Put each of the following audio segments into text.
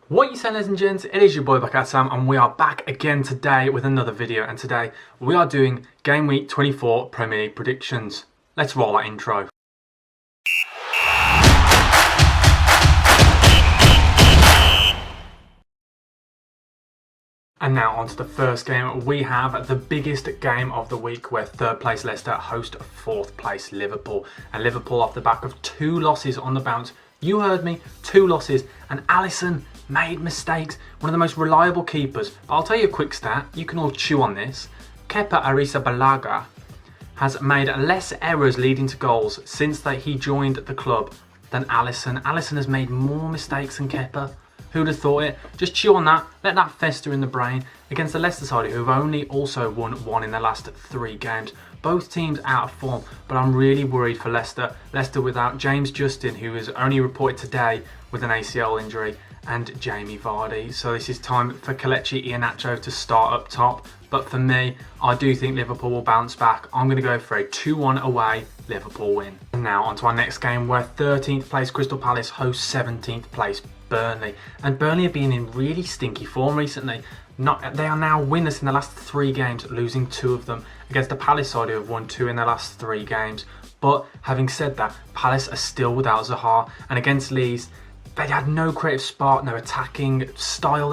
What you saying, ladies and gents? It is your boy BucketHatSam, and we are back again today with another video. And today we are doing Game Week 24 Premier League predictions. Let's roll that intro. And now on to the first game. We have the biggest game of the week, where third place Leicester host fourth place Liverpool. And Liverpool off the back of 2 losses on the bounce. You heard me, 2 losses, and Alisson made mistakes. One of the most reliable keepers. But I'll tell you a quick stat, you can all chew on this. Kepa Arrizabalaga has made less errors leading to goals since that he joined the club than Alisson. Alisson has made more mistakes than Kepa. Who'd have thought it? Just chew on that, let that fester in the brain against the Leicester side, who have only also won 1 in their last 3 games. Both teams out of form, but I'm really worried for Leicester. Leicester without James Justin, who is only reported today with an ACL injury, and Jamie Vardy. So this is time for Kelechi Iheanacho to start up top. But for me, I do think Liverpool will bounce back. I'm going to go for a 2-1 away Liverpool win. And now on to our next game, where 13th place Crystal Palace hosts 17th place Burnley. And Burnley have been in really stinky form recently. They are now winners in the last 3 games, losing 2 of them against the Palace side, who have won 2 in their last 3 games. But having said that, Palace are still without Zaha, and against Leeds, they had no creative spark, no attacking style.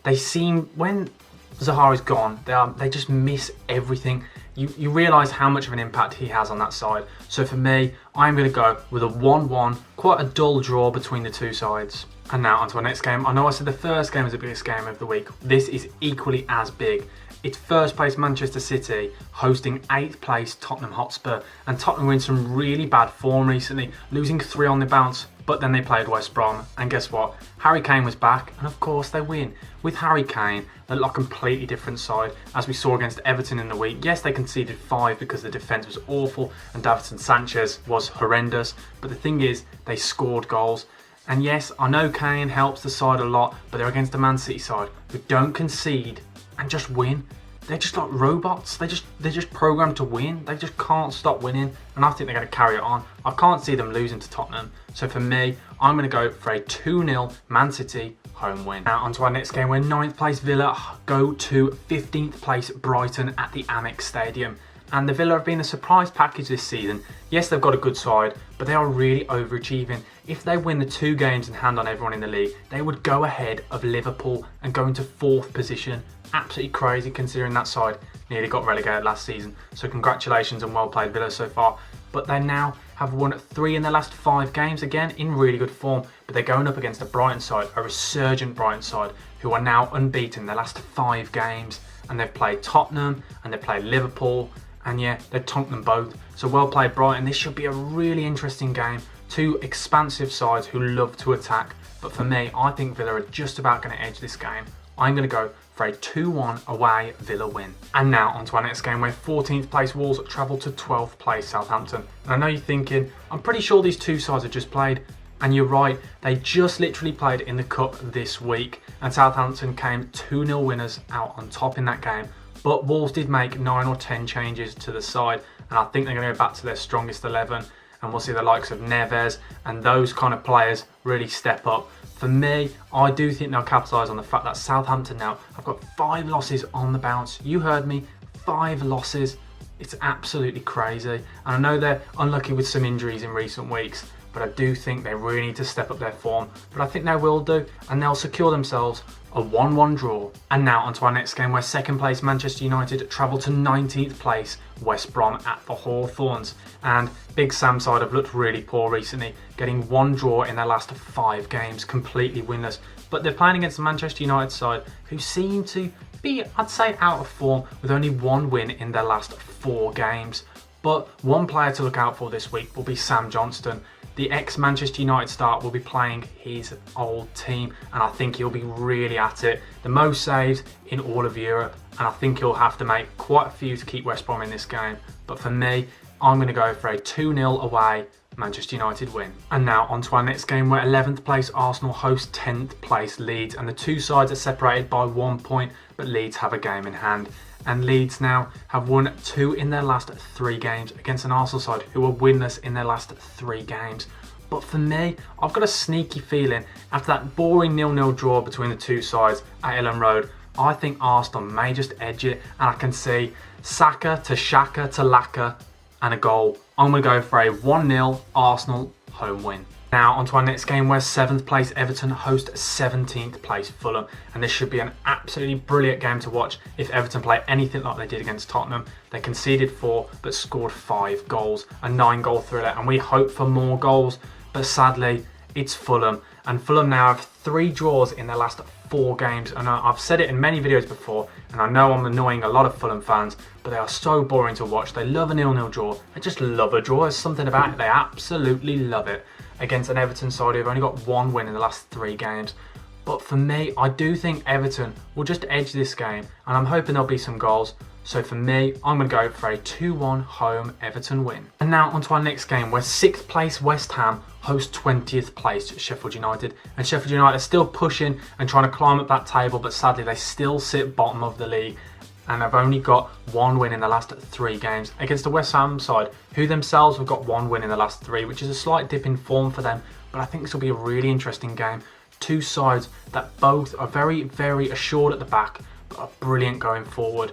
They seem, when Zaha is gone, they just miss everything. You realise how much of an impact he has on that side. So for me, I'm going to go with a 1-1, quite a dull draw between the 2 sides. And now on to our next game. I know I said the first game was the biggest game of the week. This is equally as big. It's first place Manchester City hosting 8th place Tottenham Hotspur. And Tottenham were in some really bad form recently, losing 3 on the bounce. But then they played West Brom, and guess what? Harry Kane was back, and of course they win. With Harry Kane, they look a completely different side, as we saw against Everton in the week. Yes, they conceded 5 because the defence was awful, and Davinson Sanchez was horrendous. But the thing is, they scored goals. And yes, I know Kane helps the side a lot, but they're against a Man City side who don't concede and just win. They're just like robots. They're just programmed to win. They just can't stop winning, and I think they're going to carry it on. I can't see them losing to Tottenham. So for me, I'm going to go for a 2-0 Man City home win. Now on to our next game, where 9th place Villa go to 15th place Brighton at the Amex Stadium. And the Villa have been a surprise package this season. Yes, they've got a good side, but they are really overachieving. If they win the 2 games in hand on everyone in the league, they would go ahead of Liverpool and go into 4th position. Absolutely crazy, considering that side nearly got relegated last season. So congratulations and well played Villa so far. But they now have won 3 in their last 5 games, again in really good form. But they're going up against a Brighton side, a resurgent Brighton side, who are now unbeaten in their last 5 games. And they've played Tottenham and they've played Liverpool. And yeah, they've tonked them both. So well played Brighton. This should be a really interesting game. 2 expansive sides who love to attack. But for me, I think Villa are just about going to edge this game. I'm going to go for a 2-1 away Villa win. And now on to our next game, where 14th place Wolves travel to 12th place Southampton. And I know you're thinking, I'm pretty sure these 2 sides have just played. And you're right, they just literally played in the Cup this week. And Southampton came 2-0 winners out on top in that game. But Wolves did make 9 or 10 changes to the side, and I think they're going to go back to their strongest 11, and we'll see the likes of Neves and those kind of players really step up. For me, I do think they'll capitalise on the fact that Southampton now have got 5 losses on the bounce. You heard me, 5 losses. It's absolutely crazy. And I know they're unlucky with some injuries in recent weeks, but I do think they really need to step up their form. But I think they will do, and they'll secure themselves a 1-1 draw. And now onto our next game, where 2nd place Manchester United travel to 19th place West Brom at the Hawthorns. And Big Sam's side have looked really poor recently, getting 1 draw in their last 5 games, completely winless. But they're playing against the Manchester United side, who seem to be, I'd say, out of form, with only 1 win in their last 4 games. But one player to look out for this week will be Sam Johnston. The ex-Manchester United star will be playing his old team, and I think he'll be really at it. The most saves in all of Europe, and I think he'll have to make quite a few to keep West Brom in this game. But for me, I'm going to go for a 2-0 away Manchester United win. And now on to our next game, where 11th place Arsenal host 10th place Leeds, and the 2 sides are separated by 1 point, but Leeds have a game in hand. And Leeds now have won 2 in their last 3 games against an Arsenal side who are winless in their last 3 games. But for me, I've got a sneaky feeling after that boring 0-0 draw between the two sides at Ellen Road, I think Arsenal may just edge it, and I can see Saka to Xhaka to Laka and a goal. I'm going to go for a 1-0 Arsenal home win. Now on to our next game where 7th place Everton host 17th place Fulham, and this should be an absolutely brilliant game to watch if Everton play anything like they did against Tottenham. They conceded 4 but scored 5 goals, a 9-goal thriller, and we hope for more goals, but sadly it's Fulham, and Fulham now have 3 draws in their last 4 games, and I've said it in many videos before, and I know I'm annoying a lot of Fulham fans, but they are so boring to watch. They love a 0-0 draw. They just love a draw. There's something about it. They absolutely love it. Against an Everton side who've only got 1 win in the last 3 games. But for me, I do think Everton will just edge this game, and I'm hoping there'll be some goals. So for me, I'm going to go for a 2-1 home Everton win. And now on to our next game where 6th place West Ham host 20th place Sheffield United. And Sheffield United are still pushing and trying to climb up that table, but sadly they still sit bottom of the league and have only got 1 win in the last 3 games against the West Ham side, who themselves have got 1 win in the last 3, which is a slight dip in form for them. But I think this will be a really interesting game. 2 sides that both are very, very assured at the back, but are brilliant going forward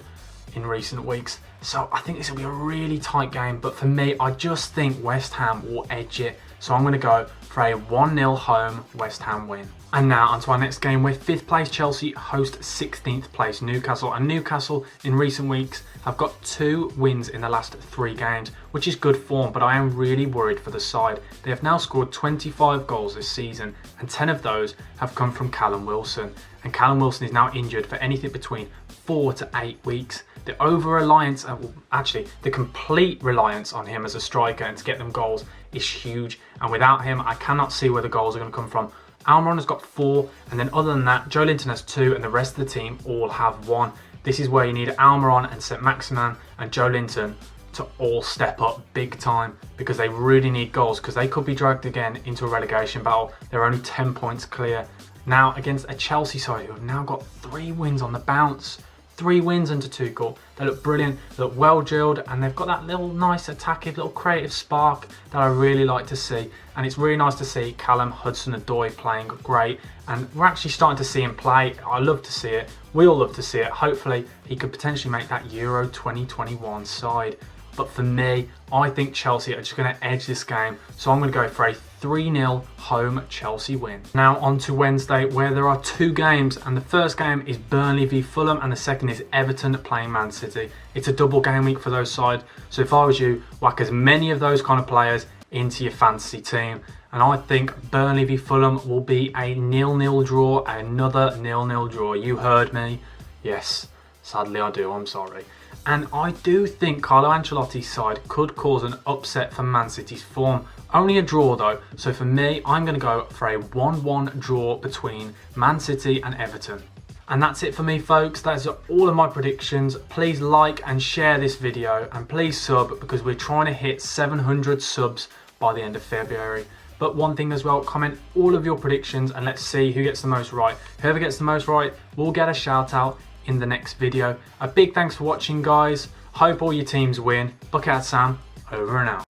in recent weeks. So I think this will be a really tight game, but for me, I just think West Ham will edge it. So I'm going to go for a 1-0 home West Ham win. And now onto our next game where 5th place Chelsea host 16th place Newcastle. And Newcastle in recent weeks have got 2 wins in the last 3 games, which is good form, but I am really worried for the side. They have now scored 25 goals this season, and 10 of those have come from Callum Wilson. And Callum Wilson is now injured for anything between 4 to 8 weeks. The over-reliance, actually the complete reliance on him as a striker and to get them goals is huge. And without him, I cannot see where the goals are going to come from. Almiron has got 4, and then other than that, Joe Linton has 2, and the rest of the team all have 1. This is where you need Almiron and St Maximin and Joe Linton to all step up big time, because they really need goals, because they could be dragged again into a relegation battle. They're only 10 points clear. Now against a Chelsea side who have now got 3 wins on the bounce. 3 wins under Tuchel. They look brilliant, they look well drilled, and they've got that little nice attacking, little creative spark that I really like to see. And it's really nice to see Callum Hudson-Odoi playing great, and we're actually starting to see him play. I love to see it. We all love to see it. Hopefully he could potentially make that Euro 2021 side. But for me, I think Chelsea are just going to edge this game, so I'm going to go for a 3-0 home Chelsea win. Now on to Wednesday where there are 2 games, and the first game is Burnley v Fulham and the second is Everton playing Man City. It's a double game week for those sides, so if I was you, whack as many of those kind of players into your fantasy team. And I think Burnley v Fulham will be a 0-0 draw, another 0-0 draw. You heard me. Yes, sadly I do, I'm sorry. And I do think Carlo Ancelotti's side could cause an upset for Man City's form. Only a draw though, so for me, I'm going to go for a 1-1 draw between Man City and Everton. And that's it for me, folks. That's all of my predictions. Please like and share this video, and please sub, because we're trying to hit 700 subs by the end of February. But one thing as well, comment all of your predictions and let's see who gets the most right. Whoever gets the most right will get a shout out in the next video. A big thanks for watching, guys. Hope all your teams win. BucketHatSam, over and out.